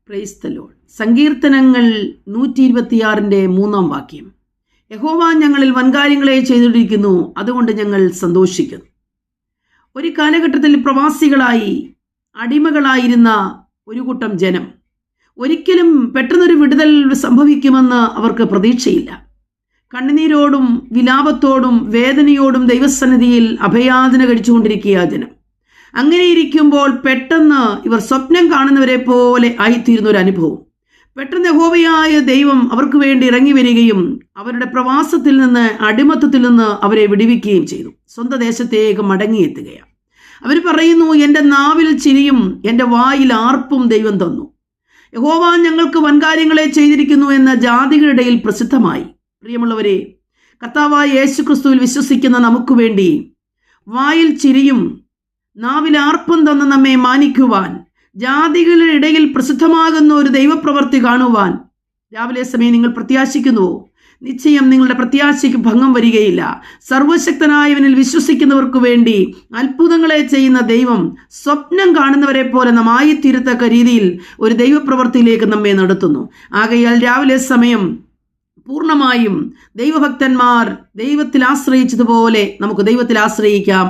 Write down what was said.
Praise the Lord. സങ്കീർത്തനങ്ങൾ 126-3 യഹോവ ഞങ്ങളിൽ വൻകാര്യങ്ങളെ ചെയ്തിരിക്കുന്നു, അതുകൊണ്ട് ഞങ്ങൾ സന്തോഷിക്കുന്നു. ഒരു കാലഘട്ടത്തിൽ പ്രവാസികളായി അടിമകളായിരുന്ന ഒരു കൂട്ടം ജനം ഒരിക്കലും പെട്ടെന്നൊരു വിടുതൽ സംഭവിക്കുമെന്ന് അവർക്ക് പ്രതീക്ഷയില്ല. കണ്ണുനീരോടും വിലാപത്തോടും വേദനയോടും ദൈവസന്നിധിയിൽ അഭയാചന കഴിച്ചുകൊണ്ടിരിക്കുക ജനം. അങ്ങനെ ഇരിക്കുമ്പോൾ പെട്ടെന്ന് ഇവർ സ്വപ്നം കാണുന്നവരെ പോലെ ആയിത്തീരുന്ന ഒരു അനുഭവം. പെട്ടെന്ന് യഹോവയായ ദൈവം അവർക്ക് വേണ്ടി ഇറങ്ങി വരികയും അവരുടെ പ്രവാസത്തിൽ നിന്ന്, അടിമത്തത്തിൽ നിന്ന് അവരെ വിടുവിക്കുകയും ചെയ്തു. സ്വന്തം ദേശത്തേക്ക് മടങ്ങിയെത്തുകയാണ്. അവർ പറയുന്നു, എൻ്റെ നാവിൽ ചിരിയും എൻ്റെ വായിൽ ആർപ്പും ദൈവം തന്നു. യഹോവ ഞങ്ങൾക്ക് വൻകാര്യങ്ങളെ ചെയ്തിരിക്കുന്നു എന്ന ജാതികളുടെ ഇടയിൽ പ്രസിദ്ധമായി. പ്രിയമുള്ളവരെ, കർത്താവായ യേശു ക്രിസ്തുവിൽ വിശ്വസിക്കുന്ന നമുക്ക് വേണ്ടി വായിൽ ചിരിയും നാവിൽ ആർപ്പും തന്ന് നമ്മെ മാനിക്കുവാൻ, ജാതികളുടെ ഇടയിൽ പ്രസിദ്ധമാകുന്ന ഒരു ദൈവപ്രവൃത്തി കാണുവാൻ രാവിലെ സമയം നിങ്ങൾ പ്രത്യാശിക്കുന്നുവോ? നിശ്ചയം നിങ്ങളുടെ പ്രത്യാശയ്ക്ക് ഭംഗം വരികയില്ല. സർവശക്തനായവനിൽ വിശ്വസിക്കുന്നവർക്ക് വേണ്ടി അത്ഭുതങ്ങളെ ചെയ്യുന്ന ദൈവം സ്വപ്നം കാണുന്നവരെ പോലെ നമായിത്തീരത്തക്ക രീതിയിൽ ഒരു ദൈവപ്രവൃത്തിയിലേക്ക് നമ്മെ നടത്തുന്നു. ആകയാൽ രാവിലെ സമയം പൂർണ്ണമായും ദൈവഭക്തന്മാർ ദൈവത്തിൽ ആശ്രയിച്ചതുപോലെ നമുക്ക് ദൈവത്തിൽ ആശ്രയിക്കാം.